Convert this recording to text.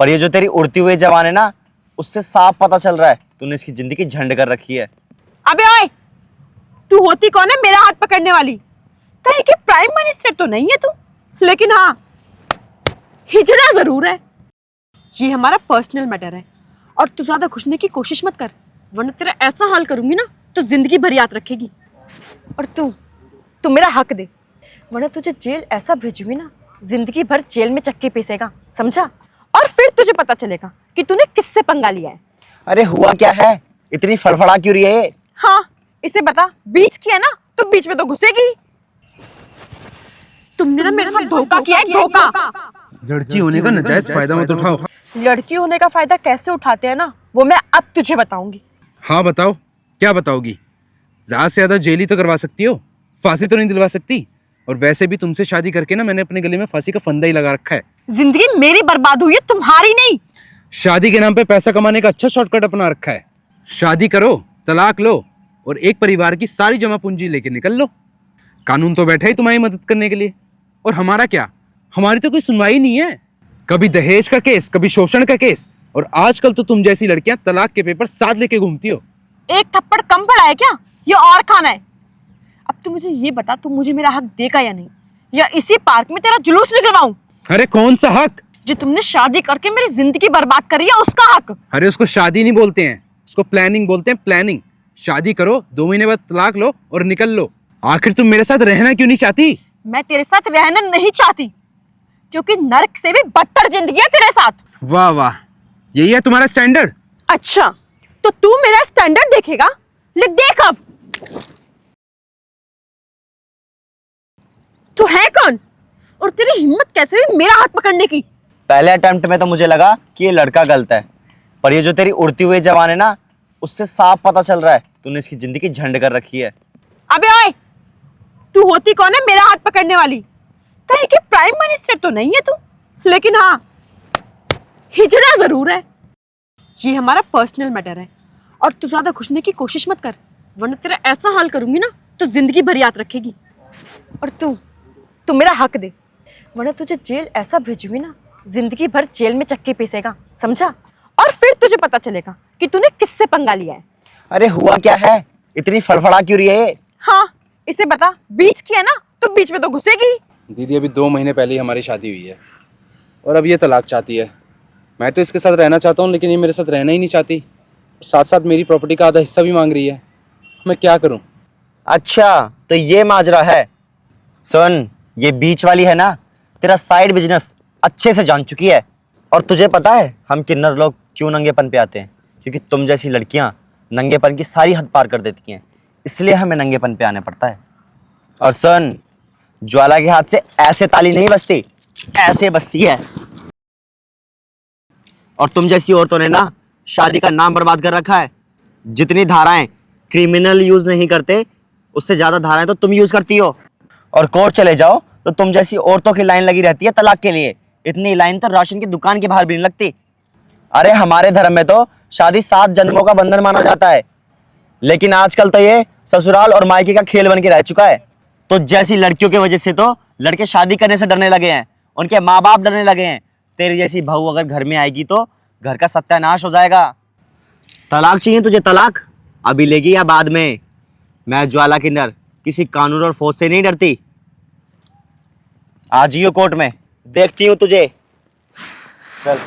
पर ये जो तेरी उड़ती हुई जवान है ना, उससे साफ पता चल रहा है तूने इसकी जिंदगी झंड कर रखी है। अबे ओए, तू होती कौन है मेरा हाथ पकड़ने वाली? कहीं की प्राइम मिनिस्टर तो नहीं है तू, लेकिन हाँ हिजड़ा जरूर है। ये हमारा पर्सनल मैटर है और तू ज्यादा घुसने की कोशिश मत कर, वरना तेरा ऐसा हाल करूंगी ना तो जिंदगी भर याद रखेगी। और तू मेरा हक दे, वरना तुझे जेल ऐसा भेजूंगी ना, जिंदगी भर जेल में चक्के पीसेगा, समझा? और फिर तुझे पता चलेगा कि तूने किससे पंगा लिया है। अरे हुआ क्या है, इतनी फड़फड़ा क्यों रही है ये? हाँ इसे बता, बीच किया ना तो बीच में तो घुसेगी। तुमने ना मेरे साथ धोखा किया है, धोखा। लड़की होने का नाजायज फायदा मत उठाओ। लड़की होने का फायदा कैसे उठाते हैं ना, वो मैं अब तुझे बताऊंगी। हाँ बताओ, क्या बताओगी? ज्यादा से ज्यादा जेल ही तो करवा सकती हो, फांसी तो नहीं दिलवा सकती। और वैसे भी तुमसे शादी करके ना मैंने अपने गले में फांसी का फंदा ही लगा रखा है। जिंदगी मेरी बर्बाद हुई है, तुम्हारी नहीं। शादी के नाम पे पैसा कमाने का अच्छा शॉर्टकट अपना रखा है। शादी करो, तलाक लो और एक परिवार की सारी जमा पूंजी लेके निकल लो। कानून तो बैठा ही तुम्हारी मदद करने के लिए। और हमारा क्या, हमारी तो कोई सुनवाई नहीं है। कभी दहेज का केस, कभी शोषण का केस, और आजकल तो तुम जैसी लड़कियां तलाक के पेपर साथ लेके घूमती हो। एक थप्पड़ कम पड़ा है क्या, ये और खाना है? अब तू मुझे ये बता, तू मुझे मेरा हक देगा या नहीं, या इसी पार्क में तेरा जुलूस निकलवाऊं? अरे कौन सा हक? जो तुमने शादी करके मेरी जिंदगी बर्बाद करी है, उसका हक। अरे उसको शादी नहीं बोलते हैं, उसको प्लानिंग बोलते हैं, प्लानिंग। शादी करो, 2 महीने बाद तलाक लो और निकल लो। आखिर तुम मेरे साथ रहना क्यों नहीं चाहती? मैं तेरे साथ रहना नहीं चाहती, क्योंकि नर्क से भी बदतर जिंदगी है तेरे साथ। वाह वाह, यही है तुम्हारा स्टैंडर्ड? अच्छा, तो तू मेरा स्टैंडर्ड देखेगा? ले देख अब। तू है कौन और तेरी हिम्मत कैसे हुई मेरा हाथ पकड़ने की? पहले अटेम्प्ट में तो मुझे लगा कि ये लड़का गलत है, पर ये जो तेरी उड़ती हुई जवान है ना, उससे साफ पता चल रहा है तूने इसकी जिंदगी झंड कर रखी है। अबे ओए, तू होती कौन है मेरा हाथ पकड़ने वाली? कहीं की प्राइम मिनिस्टर तो नहीं है तू, लेकिन हाँ हिजड़ा जरूर है। ये हमारा पर्सनल मैटर है और तू ज्यादा घुसने की कोशिश मत कर, वरना तेरा ऐसा हाल करूंगी ना तो जिंदगी भर याद रखेगी। और तू मेरा हक दे, वरना तुझे जेल ऐसा भेजूंगी ना, जिंदगी भर जेल में चक्के पीसेगा, समझा? और फिर तुझे पता चलेगा कि तूने किससे पंगा लिया है। अरे हुआ क्या है, इतनी फड़फड़ा क्यों रही है ये? हाँ इसे बता, बीच किया ना तो बीच में तो घुसेगी। दीदी अभी 2 महीने पहले ही हमारी शादी हुई है और अब ये तलाक चाहती है। मैं तो इसके साथ रहना चाहता हूँ, लेकिन ये मेरे साथ रहना ही नहीं चाहती। साथ साथ मेरी प्रॉपर्टी का आधा हिस्सा भी मांग रही है। मैं क्या करूँ? अच्छा तो ये माजरा है। सुन, ये बीच वाली है ना, तेरा साइड बिजनेस अच्छे से जान चुकी है। और तुझे पता है हम किन्नर लोग क्यों नंगेपन पे आते हैं? क्योंकि तुम जैसी लड़कियां नंगेपन की सारी हद पार कर देती हैं, इसलिए हमें नंगेपन पे आने पड़ता है। और सुन, ज्वाला के हाथ से ऐसे ताली नहीं बजती, ऐसे बजती है। और तुम जैसी औरतों ने ना शादी का नाम बर्बाद कर रखा है। जितनी धाराएं क्रिमिनल यूज नहीं करते, उससे ज्यादा धाराएं तो तुम यूज करती हो। और कोर्ट चले जाओ तो तुम जैसी औरतों की लाइन लगी रहती है तलाक के लिए। इतनी लाइन तो राशन की दुकान के बाहर भी नहीं लगती। अरे हमारे धर्म में तो शादी 7 जन्मों का बंधन माना जाता है, लेकिन आजकल तो ये ससुराल और मायके का खेल बन के रह चुका है। तो जैसी लड़कियों की वजह से तो लड़के शादी करने से डरने लगे हैं, उनके माँ बाप डरने लगे हैं। तेरी जैसी बहू अगर घर में आएगी तो घर का सत्यानाश हो जाएगा। तलाक चाहिए तुझे? तलाक अभी लेगी या बाद में? मैं ज्वाला किन्नर किसी कानून और फौज से नहीं डरती। आज ही हो कोर्ट में, देखती हूँ तुझे। चल।